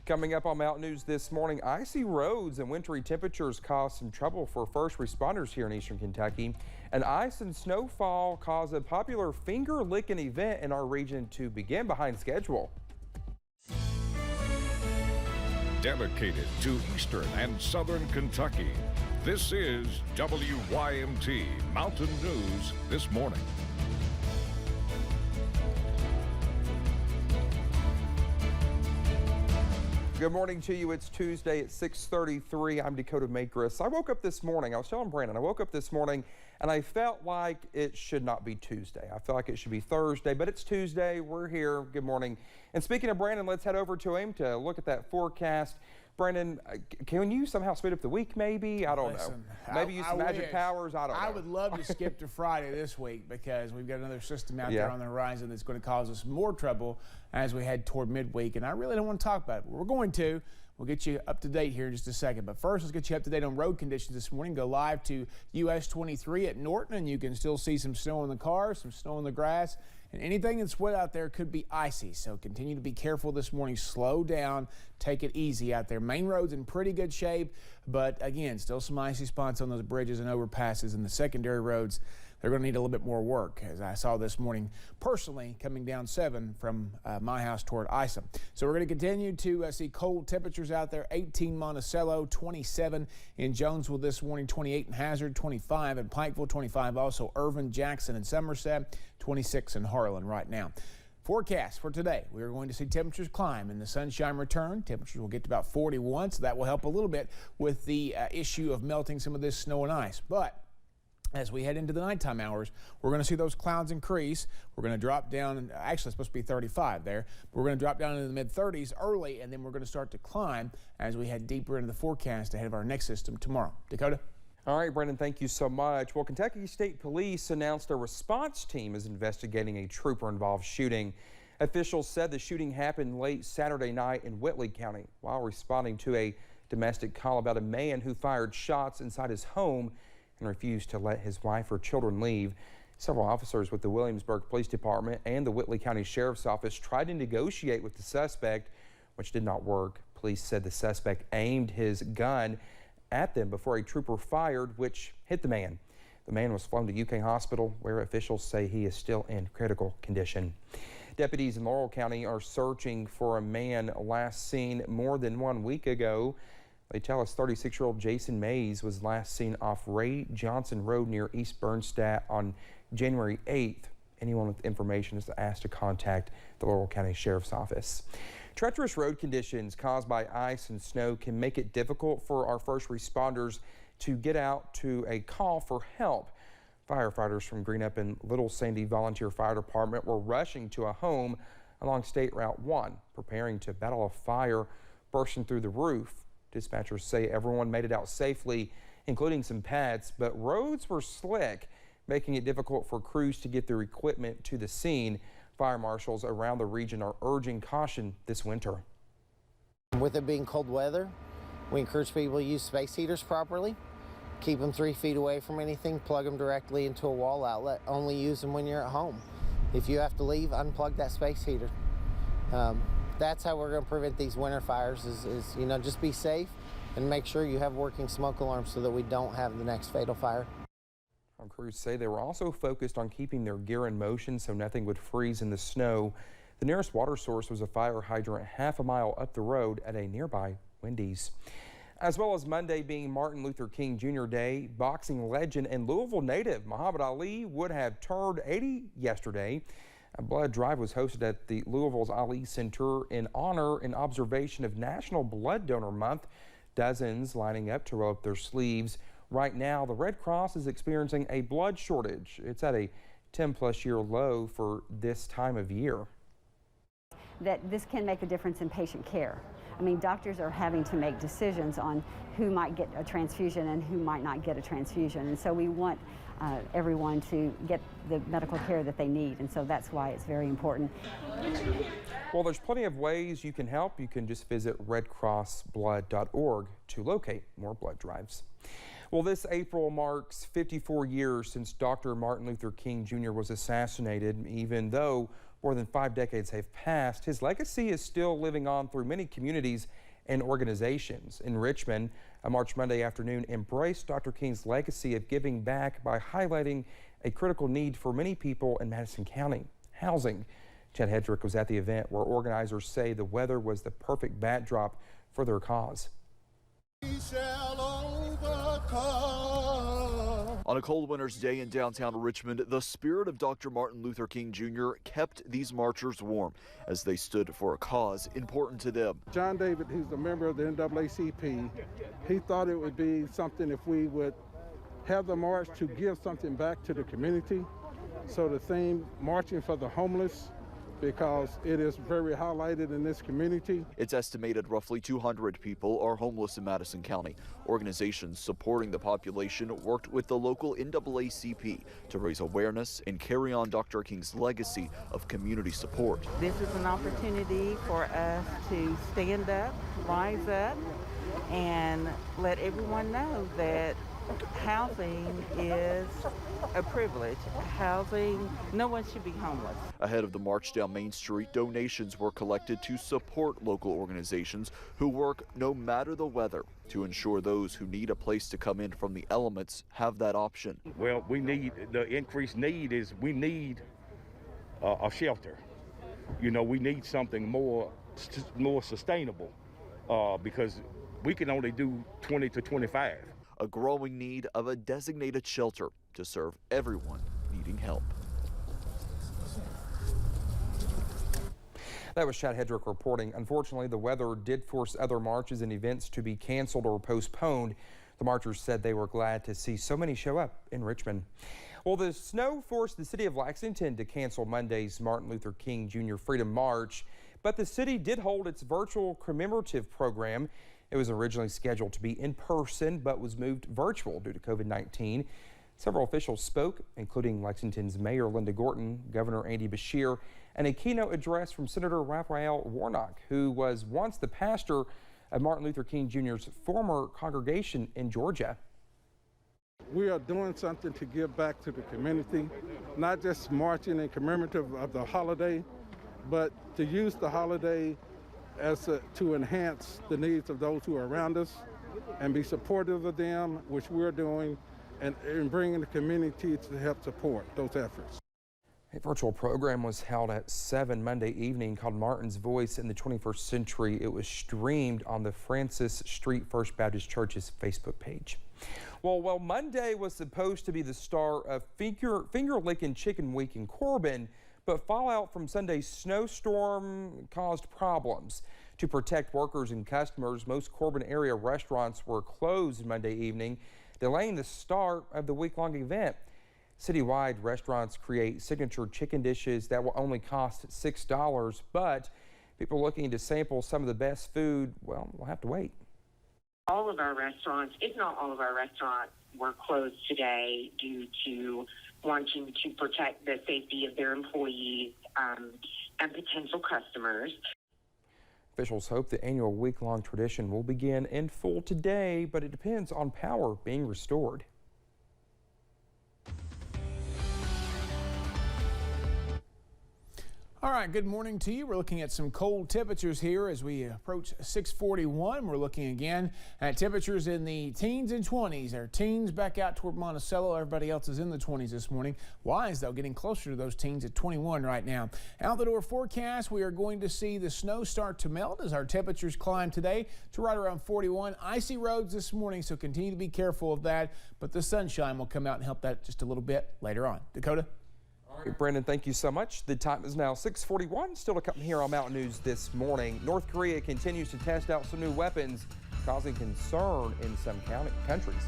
Coming up on Mountain News this morning, icy roads and wintry temperatures cause some trouble for first responders here in eastern Kentucky. And ice and snowfall cause a popular finger licking event in our region to begin behind schedule. Dedicated to eastern and southern Kentucky, this is WYMT Mountain News this morning. Good morning to you. It's Tuesday at 6:33. I'm Dakota Makris. I woke up this morning. I was telling Brandon, I woke up this morning and I felt like it should not be Tuesday. I feel like it should be Thursday, but it's Tuesday. We're here. Good morning. And speaking of Brandon, let's head over to him to look at that forecast. Brandon, can you somehow speed up the week maybe? I don't know. Maybe use some magic powers. I don't know. I would love to skip to Friday this week because we've got another system out there on the horizon that's going to cause us more trouble as we head toward midweek. And I really don't want to talk about it, but we're going to. We'll get you up to date here in just a second. But first, let's get you up to date on road conditions this morning. Go live to US 23 at Norton, and you can still see some snow in the cars, some snow in the grass. And anything that's wet out there could be icy, so continue to be careful this morning. Slow down, take it easy out there. Main road's in pretty good shape, but again, still some icy spots on those bridges and overpasses, and the secondary roads, they're going to need a little bit more work, as I saw this morning personally coming down 7 from my house toward Isom. So we're going to continue to see cold temperatures out there. 18 Monticello, 27 in Jonesville this morning, 28 in Hazard, 25 in Pikeville, 25 also Irvin, Jackson, and Somerset, 26 in Harlan right now. Forecast for today, we are going to see temperatures climb and the sunshine return. Temperatures will get to about 41, so that will help a little bit with the issue of melting some of this snow and ice. But as we head into the nighttime hours, we're going to see those clouds increase. We're going to drop down, and actually it's supposed to be 35 there, but we're going to drop down into the mid-30s early, and then we're going to start to climb as we head deeper into the forecast ahead of our next system tomorrow. Dakota? All right, Brendan, thank you so much. Well, Kentucky State Police announced a response team is investigating a trooper-involved shooting. Officials said the shooting happened late Saturday night in Whitley County while responding to a domestic call about a man who fired shots inside his home and refused to let his wife or children leave. Several officers with the Williamsburg Police Department and the Whitley County Sheriff's Office tried to negotiate with the suspect, which did not work. Police said the suspect aimed his gun at them before a trooper fired, which hit the man. The man was flown to UK Hospital, where officials say he is still in critical condition. Deputies in Laurel County are searching for a man last seen more than 1 week ago. They tell us 36-year-old Jason Mays was last seen off Ray Johnson Road near East Bernstadt on January 8th. Anyone with information is asked to contact the Laurel County Sheriff's Office. Treacherous road conditions caused by ice and snow can make it difficult for our first responders to get out to a call for help. Firefighters from Greenup and Little Sandy Volunteer Fire Department were rushing to a home along State Route 1, preparing to battle a fire bursting through the roof. Dispatchers say everyone made it out safely, including some pets, but roads were slick, making it difficult for crews to get their equipment to the scene. Fire marshals around the region are urging caution this winter. With it being cold weather, we encourage people to use space heaters properly. Keep them 3 feet away from anything, plug them directly into a wall outlet. Only use them when you're at home. If you have to leave, unplug that space heater. That's how we're going to prevent these winter fires is just be safe and make sure you have working smoke alarms so that we don't have the next fatal fire. Crews say they were also focused on keeping their gear in motion so nothing would freeze in the snow. The nearest water source was a fire hydrant half a mile up the road at a nearby Wendy's. As well as Monday being Martin Luther King Jr. Day, boxing legend and Louisville native Muhammad Ali would have turned 80 yesterday. A blood drive was hosted at the Louisville's Ali Center in honor and observation of National Blood Donor Month. Dozens lining up to roll up their sleeves. Right now, the Red Cross is experiencing a blood shortage. It's at a 10-plus year low for this time of year. That this can make a difference in patient care. I mean, doctors are having to make decisions on who might get a transfusion and who might not get a transfusion. And so we want everyone to get the medical care that they need. And so that's why it's very important. Well, there's plenty of ways you can help. You can just visit redcrossblood.org to locate more blood drives. Well, this April marks 54 years since Dr. Martin Luther King Jr. was assassinated, even though More than 5 decades have passed. His legacy is still living on through many communities and organizations. In Richmond, a March Monday afternoon embraced Dr. King's legacy of giving back by highlighting a critical need for many people in Madison County: housing. Chad Hedrick was at the event, where organizers say the weather was the perfect backdrop for their cause. We shall overcome. On a cold winter's day in downtown Richmond, the spirit of Dr. Martin Luther King Jr. kept these marchers warm as they stood for a cause important to them. John David, who's a member of the NAACP, he thought it would be something if we would have the march to give something back to the community. So the theme, Marching for the Homeless, because it is very highlighted in this community. It's estimated roughly 200 people are homeless in Madison County. Organizations supporting the population worked with the local NAACP to raise awareness and carry on Dr. King's legacy of community support. This is an opportunity for us to stand up, rise up, and let everyone know that housing is a privilege. Housing, no one should be homeless. Ahead of the march down Main Street, donations were collected to support local organizations who work no matter the weather to ensure those who need a place to come in from the elements have that option. Well, we need, the increased need is we need a shelter. You know, we need something more sustainable because we can only do 20 to 25. A growing need of a designated shelter to serve everyone needing help. That was Chad Hedrick reporting. Unfortunately, the weather did force other marches and events to be canceled or postponed. The marchers said they were glad to see so many show up in Richmond. Well, the snow forced the city of Lexington to cancel Monday's Martin Luther King Jr. Freedom March, but the city did hold its virtual commemorative program. It was originally scheduled to be in person, but was moved virtual due to COVID-19. Several officials spoke, including Lexington's Mayor Linda Gorton, Governor Andy Beshear, and a keynote address from Senator Raphael Warnock, who was once the pastor of Martin Luther King Jr.'s former congregation in Georgia. We are doing something to give back to the community, not just marching in commemorative of the holiday, but to use the holiday to enhance the needs of those who are around us and be supportive of them, which we're doing, and bringing the community to help support those efforts. A virtual program was held at 7 Monday evening called Martin's Voice in the 21st Century. It was streamed on the Francis Street First Baptist Church's Facebook page. Well, Monday was supposed to be the start of Finger-Licking Chicken Week in Corbin, but fallout from Sunday's snowstorm caused problems. To protect workers and customers, most Corbin area restaurants were closed Monday evening, delaying the start of the week-long event. Citywide, restaurants create signature chicken dishes that will only cost $6, but people looking to sample some of the best food, well, will have to wait. All of our restaurants, if not all of our restaurants, were closed today due to wanting to protect the safety of their employees and potential customers. Officials hope the annual week-long tradition will begin in full today, but it depends on power being restored. All right, good morning to you. We're looking at some cold temperatures here as we approach 641. We're looking again at temperatures in the teens and 20s. Our teens back out toward Monticello. Everybody else is in the 20s this morning. Wise, though, getting closer to those teens at 21 right now. Out the door forecast, we are going to see the snow start to melt as our temperatures climb today to right around 41. Icy roads this morning, so continue to be careful of that. But the sunshine will come out and help that just a little bit later on. Dakota? All right, Brandon, thank you so much. The time is now 6:41. Still to come here on Mountain News this morning. North Korea continues to test out some new weapons, causing concern in some countries.